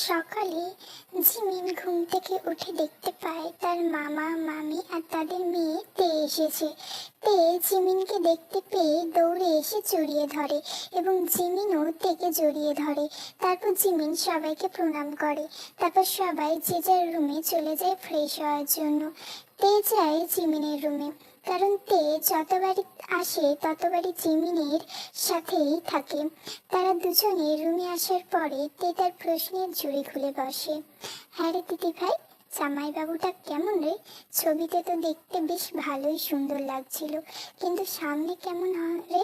সকালে জিমিন ঘুম থেকে উঠে দেখতে পায় তার মামা মামি আর তাদের মেয়ে তে এসেছে। তে জিমিনকে দেখতে পেয়ে দৌড়ে এসে জড়িয়ে ধরে এবং জিমিনও তেকে জড়িয়ে ধরে। তারপর জিমিন সবাইকে প্রণাম করে। তারপর সবাই যে যার রুমে চলে যায় ফ্রেশ হওয়ার জন্য। তে যায় জিমিনের রুমে, কারণ তে যতবারই আসে ততবারই জিমিনের সাথেই থাকে। তারা দুজনে রুমে আসার পরে তে তার প্রশ্নের ঝুড়ি খুলে বসে। হ্যাঁ রে দিদি ভাই, জামাইবাবুটা কেমন রে? ছবিতে তো দেখতে বেশ ভালোই সুন্দর লাগছিল, কিন্তু সামনে কেমন হয় রে?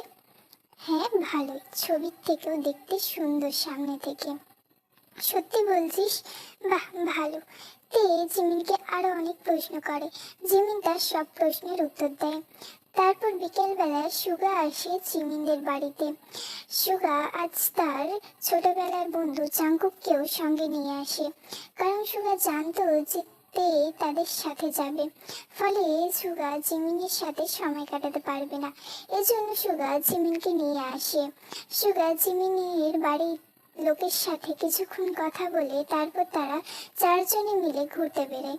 হ্যাঁ ভালোই, ছবির থেকেও দেখতে সুন্দর সামনে থেকে। সত্যি বলছিস? বাহ ভালো। তে জিমিনকে আরো অনেক প্রশ্ন করে। জিমিন তার সব প্রশ্নের উত্তর দেয়। তারপর বিকেলবেলায় সুগা আসে জিমিনদের বাড়িতে। সুগা আজ তার ছোটবেলার বন্ধু জাঙ্কুককেও সঙ্গে নিয়ে আসে, কারণ সুগা জানতো যে তে তাদের সাথে যাবে। ফলে সুগা জিমিনের সাথে সময় কাটাতে পারবে না, এজন্য সুগা জিমিনকে নিয়ে আসে। সুগা জিমিনের বাড়ি লোকের সাথে কিছুক্ষণ কথা বলে তারপর তারা চারজনে মিলে ঘুরতে বেরোয়।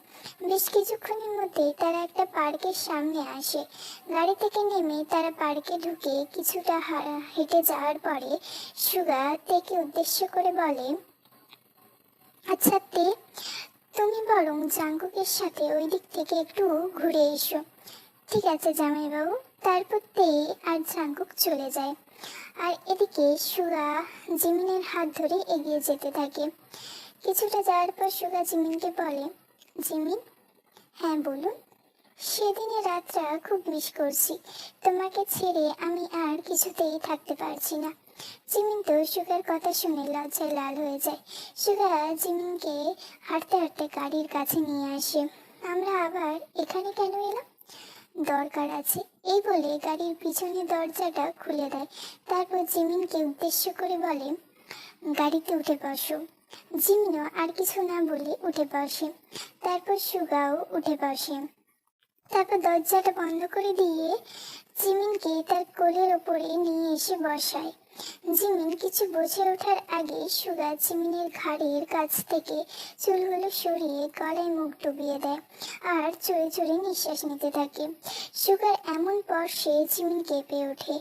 বেশ কিছুক্ষণের মধ্যেই তারা একটা পার্কের সামনে আসে। গাড়ি থেকে নেমে তারা পার্কে ঢুকে কিছুটা হেঁটে যাওয়ার পরে সুগা তেকে উদ্দেশ্য করে বলে, আচ্ছা তে, তুমি বরং জাঙ্কুকের সাথে ওই দিক থেকে একটু ঘুরে এসো। ঠিক আছে জামাইবাবু। তারপর তে আর জাঙ্কুক চলে যায়। আর এদিকে সুগা জিমিনের হাত ধরে এগিয়ে যেতে থাকে। কিছুটা যাওয়ার পর সুগা জিমিনকে বলে, জিমিন। হ্যাঁ বলুন। সেদিনের রাতটা খুব মিস করছি, তোমাকে ছেড়ে আমি আর কিছুতেই থাকতে পারছি না। জিমিন তো সুগার কথা শুনে লজ্জায় লাল হয়ে যায়। সুগা জিমিনকে হাঁটতে হাঁটতে গাড়ির কাছে নিয়ে আসে। আমরা আবার এখানে কেন এলাম? দরকার আছে, এই বলে গাড়ির পিছনে দরজাটা খুলে দেয়। তারপর জিমিনকে উদ্দেশ্য করে বলে, গাড়িতে উঠে বসো। জিমিনও আর কিছু না বলে উঠে বসে। তারপর সুগাও উঠে বসে। তারপর দরজাটা বন্ধ করে দিয়ে জিমিনকে তার কোলের ওপরে নিয়ে এসে বসায়। জিমিন কিছু বুঝে ওঠার আগে সুগা জিমিনের ঘাড়ের কাছ থেকে চুলগুলো সরিয়ে গলায় মুখ ডুবিয়ে দেয় আর চড়ে চড়ে নিঃশ্বাস নিতে থাকে। সুগার এমন স্পর্শে জিমিন কেঁপে ওঠে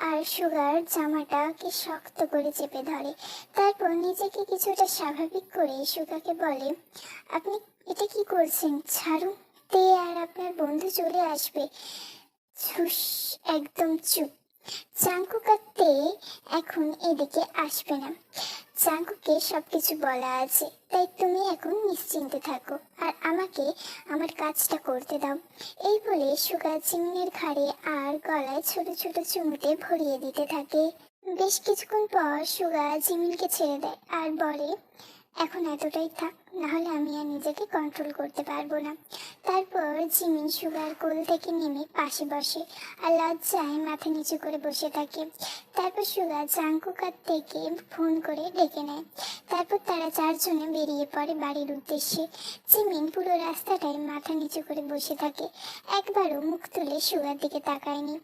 আর সুগার জামাটাকে শক্ত করে চেপে ধরে। তারপর নিজেকে কিছুটা স্বাভাবিক করে সুগাকে বলে, আপনি এটা কি করছেন? ছাড়ুন, তে আর আপনার বন্ধু চলে আসবে। ঝুস, একদম চুপ। জাঙ্কুক আর তে এখন এদিকে আসবে না। জাঙ্কুকে সবকিছু বলা আছে, তাই তুমি এখন নিশ্চিন্তে থাকো আর আমাকে আমার কাজটা করতে দাও। এই বলে সুগা জিমিনের ঘাড়ে আর গলায় ছোট ছোট চুমুতে ভরিয়ে দিতে থাকে। বেশ কিছুক্ষণ পর সুগা জিমিনকে ছেড়ে দেয় আর বলে, এখন এতটাই থাক, নাহলে আমি আর নিজেকে কন্ট্রোল করতে পারবো না। তারপর জিমিন সুগার কোল থেকে নেমে পাশে বসে আর লজ্জায় মাথা নিচু করে বসে থাকে। তারপর সুগা জাঙ্কুক আর তেকে ফোন করে ডেকে নেয়। তারপর তারা চারজনে বেরিয়ে পড়ে বাড়ির উদ্দেশ্যে। জিমিন পুরো রাস্তাটায় মাথা নিচু করে বসে থাকে, একবারও মুখ তুলে সুগার দিকে তাকায়নি।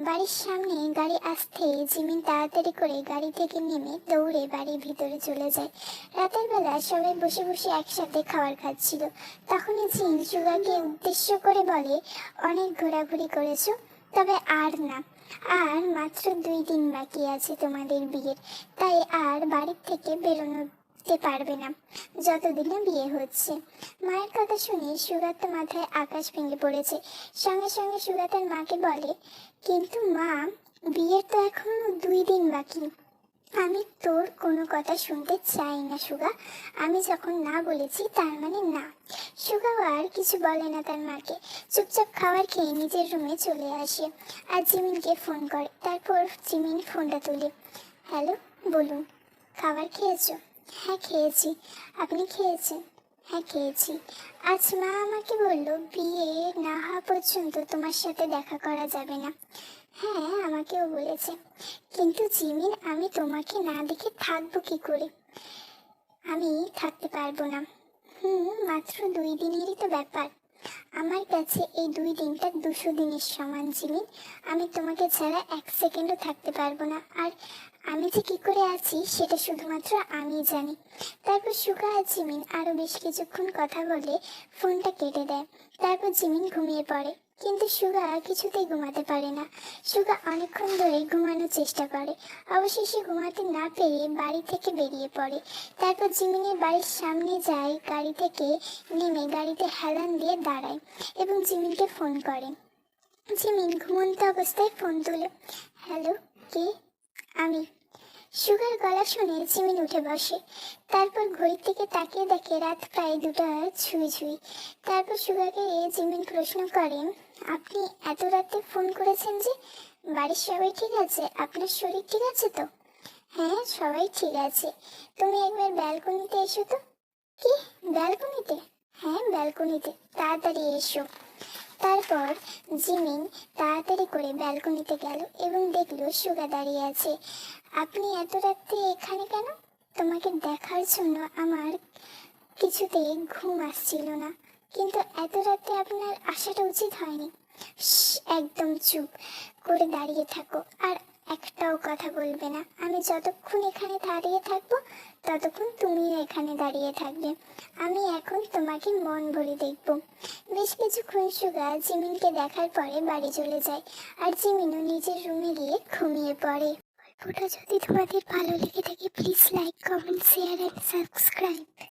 বাড়ির সামনে গাড়ি আসতে জিমিন তাড়াতাড়ি করে গাড়ি থেকে নেমে দৌড়ে বাড়ির ভিতরে চলে যায়। রাতের বেলা সবাই বসে বসে একসাথে খাবার খাচ্ছিল। তখনই জিন সুগাকে উদ্দেশ্য করে বলে, অনেক ঘোরাঘুরি করেছো, তবে আর না। আর মাত্র 2 দিন বাকি আছে তোমাদের বিয়ের, তাই আর বাড়ির থেকে বেরোতে পারবে না যতদিনে বিয়ে হচ্ছে। মায়ের কথা শুনে সুগার তো মাথায় আকাশ ভেঙে পড়েছে। সঙ্গে সঙ্গে সুগা তার মাকে বলে, কিন্তু মা, বিয়ের তো এখনো 2 দিন বাকি। আমি তোর কোনো কথা শুনতে চাই না সুগা। আমি যখন না বলেছি তার মানে না। সুগাও আর কিছু বলে না তার মাকে, চুপচাপ খাবার খেয়ে নিজের রুমে চলে আসে আর জিমিনকে ফোন করে। তারপর জিমিন ফোনটা তুলে, হ্যালো, বলুন। খাবার খেয়েছো? হ্যাঁ খেয়েছি। আপনি খেয়েছেন? হ্যাঁ খেয়েছি। আজ মা আমাকে বললো বিয়ে না হওয়া পর্যন্ত তোমার সাথে দেখা করা যাবে না। হ্যাঁ আমাকেও বলেছে, কিন্তু জিমিন আমি তোমাকে না দেখে থাকবো কি করে? আমি থাকতে পারবো না। মাত্র 2 দিনেরই তো ব্যাপার। আমার কাছে এই 2 দিনটা 200 দিনের সমান জিমিন। আমি তোমাকে ছাড়া 1 সেকেন্ডও থাকতে পারবো না। আর আমি যে কি করে আছি সেটা শুধুমাত্র আমিই জানি। তারপর সুগা আর জিমিন আরো বেশ কিছুক্ষণ কথা বলে ফোনটা কেটে দেয়। তারপর জিমিন ঘুমিয়ে পড়ে, কিন্তু সুগা কিছুতেই ঘুমাতে পারে না। সুগা অনেকক্ষণ ধরে ঘুমানোর চেষ্টা করে, অবশেষে ঘুমাতে না পেরে বাড়ি থেকে বেরিয়ে পড়ে। তারপর জিমিনের বাড়ির সামনে যায়, গাড়ি থেকে নেমে গাড়িতে হেলান দিয়ে দাঁড়ায় এবং জিমিনকে ফোন করে। জিমিন ঘুমন্ত অবস্থায় ফোন তুলে, হ্যালো, কে? আমি। সুগার গলা শুনে জিমিন উঠে বসে। তারপর ঘড়ির দিকে তাকিয়ে দেখে রাত প্রায় 2টা ছুঁই ছুঁই। তারপর সুগাকে জিমিন প্রশ্ন করেন, আপনি এত রাতে ফোন করেছেন যে? বাড়ির সবাই ঠিক আছে? আপনার শরীর ঠিক আছে তো? হ্যাঁ, সবাই ঠিক আছে। তুমি একবার ব্যালকনিতে এসো তো। কি, ব্যালকনিতে? হ্যাঁ, ব্যালকনিতে, তাড়াতাড়ি এসো। তারপর জিমিন তাড়াতাড়ি করে ব্যালকনিতে গেল এবং দেখলো সুগা দাঁড়িয়ে আছে। আপনি এত রাতে এখানে কেন? তোমাকে দেখার জন্য আমার কিছুতেই ঘুম আসছিল না, কিন্তু এত রাতে আপনার আসাটা উচিত হয়নি। একদম চুপ করে দাঁড়িয়ে থাকো আর একটাও কথা বলবে না। আমি যতক্ষণ এখানে দাঁড়িয়ে থাকবো ততক্ষণ তুমিও এখানে দাঁড়িয়ে থাকবে। আমি এখন তোমাকে মন ভরে দেখব। বেশ কিছুক্ষণ সুগা জিমিনকে দেখার পরে বাড়ি চলে যায়, আর জিমিনও নিজের রুমে গিয়ে ঘুমিয়ে পড়ে। গল্পটা যদি তোমাদের ভালো লেগে থাকে please like, comment, share and subscribe.